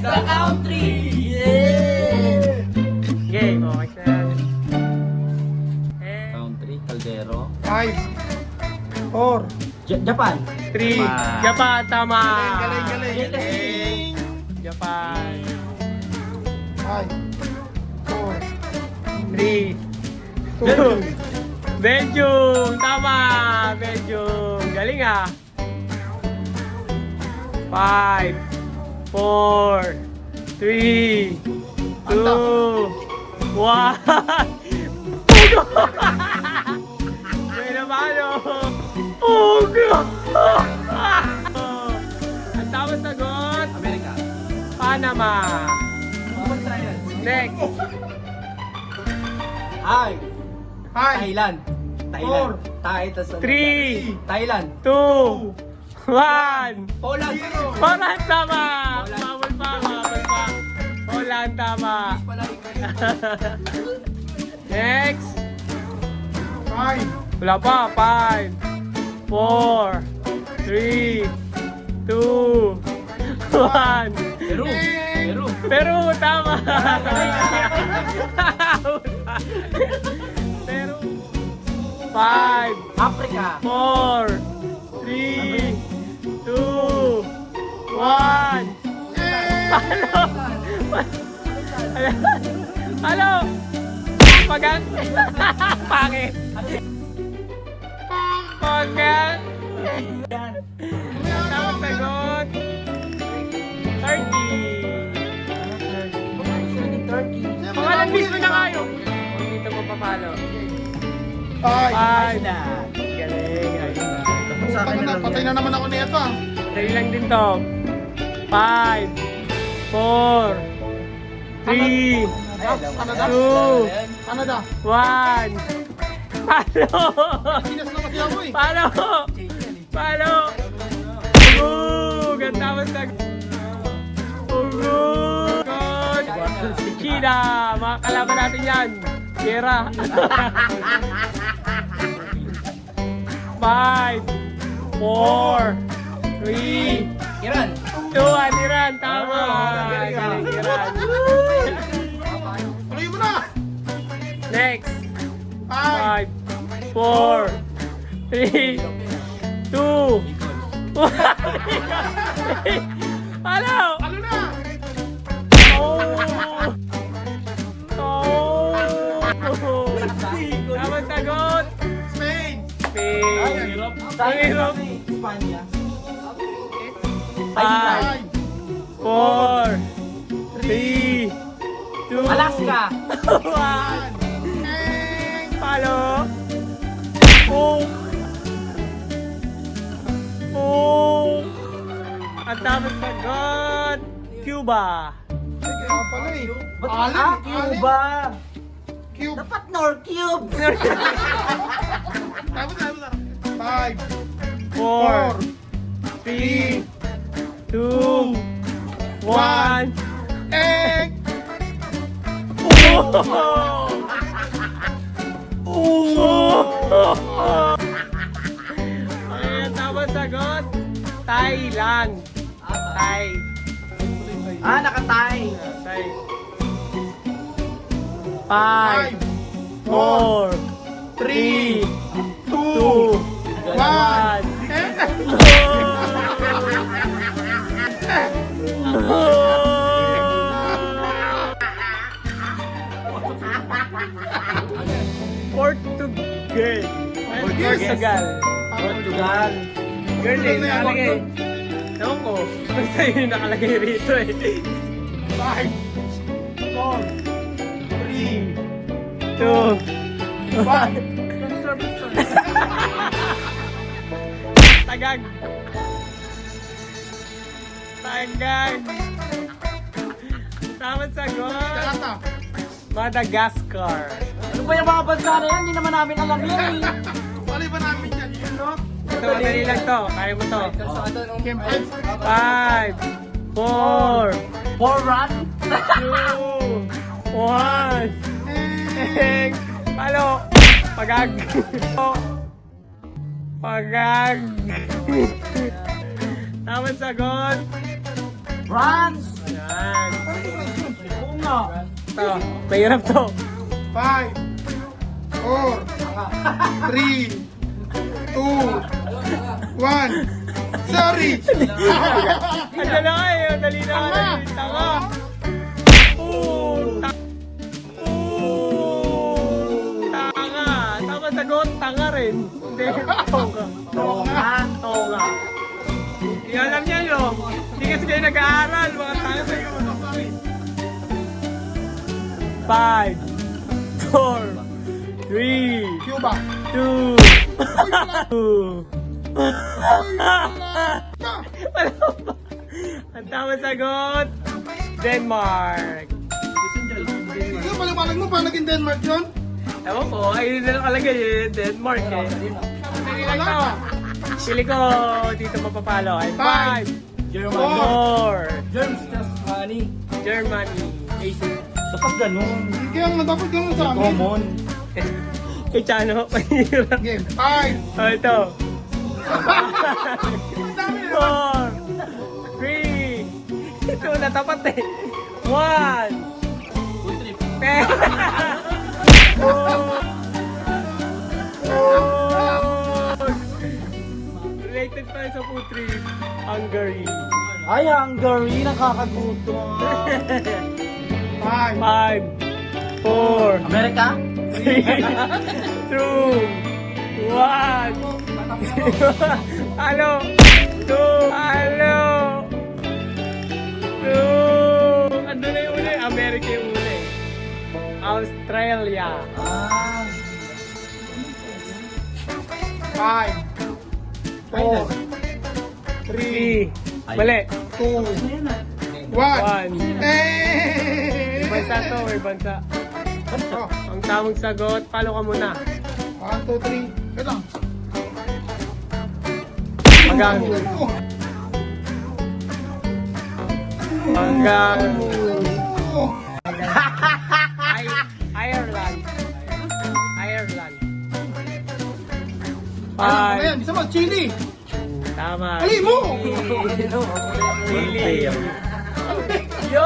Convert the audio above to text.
sa country! Yeah! Game, okay na yan. Country, Caldero. 5, 4, Japan. 3. Japan, tama. galing. Japan. 5, 4, 3. 2. Belgium, tama. Belgium. Galing ah. 5, 4, 3, 2, 1. May namalo. Pugo! Ang tamang sagot, Amerika. Panama. Next. Ay. 5, Thailand. Thailand. Four. 3, Thailand. 2, 1. Poland. Poland, tama. Bawal pa. Poland, tama. Next. 5, Wala pa. 5, 4, 3, 2, 1. Peru. Peru. Peru, tama. Peru. 5, Africa. 4, 3, 2, 1. Halo. Pagang. Pangit. Pagang. Tamang sagot. Turkey. Pangalan mismo na kayo. Dito mo papalo. 5. 5. Galing. Patay na naman ako nito ah. Tayo lang din to. 5, 4, 3, Canada. 2, Canada. 1. Palo! Pinas na kasi ako eh. Palo! Palo! Ugug! Ang tawag sa... Ugug! China! Mga kalaban natin yan. Gera. 5, 4, 3, Iran. 2, Iran. Tama! Galing, Iran. Tuloy mo na. Next. 5, 5, 4, 3, 2, 1. Ano? ano na? Oh! Tamang sagot! Spain. Spain. Ang hirap. Espanya. 5, 4, 3, 2, Alaska. 1. Palo. Oh. Oh. Ang tamang sagot. Cuba. Ay, kaya pala eh. Cuba. Cube. Dapat North Cube. Tapos. 5, 4, 3, 2, 1. egg. Oh! Oh! Ayan, tamang sagot. Thailand. Thai. Nakatay. Thai. 5, 4, 3, 2, 1. Portugal. Portugal. Portugal. Girl eh, nakalagay. Ewan ko. Basta yun nakalagay rito eh. 5, 4, 3, 2, 1. Tagag. Tagag. Tamang sagot. Jalata. Madagascar. Ano ba yung mga bansa na yan? Hindi naman namin alam yan eh. Mali ba namin yan? Yun, no? Ito, madali lang to. Kaya mo to. Game 5, 4, Borat. 2, 1. Palo. Pagag. Pagag. Tamang sagot. France. Yan. Oo nga. Ito, mahirap to. 5, 4, 3, 2, 1. Sorry! Ang dala kayo, dali na ka. Tanga. Tanga. Tama sagot, tanga rin. Hindi, tanga. Tanga. Hindi alam niya yun. Hindi kasi kayo nag-aaral. Mga tanga sa'yo. 5, 4, 3, Cuba. 2, 2. Ang tamang sagot, Denmark. Sige, paliwanag mo paano naging Denmark yun? Ewan ko, ayun na nakalagay eh, Denmark eh. Pili lang to. Pili ko dito mapapalo ay 5, German. 4, Germs just money. Germany, 18. Dapat ganun. Kaya nga dapat ganun sa amin. Common. Kay Chano, mahirap. Game 5, Oh, ito. ang dami na. 4, 3, ito natapat eh. 1, Food trip. Related tayo sa food trip, Hungary. Ay, Hungary. Nakakagutom. 5, 5, 4, Amerika? 3, 2, 1. Halo! 2, halo! 2. Ando na yung uli, Amerika yung uli. Australia. Ah. 5, 4, 3. Mali. 2, 1. 1. Eh! Bansa to, may bansa. Oh, Ang tamang sagot, palo ka muna. 1, 2, 3. Wait lang. Hanggang. Oh. Hanggang. Oh. Ireland. Ireland. Ayan, 5. isa mo, Chili. Tama. Ali mo! Chile. Yo!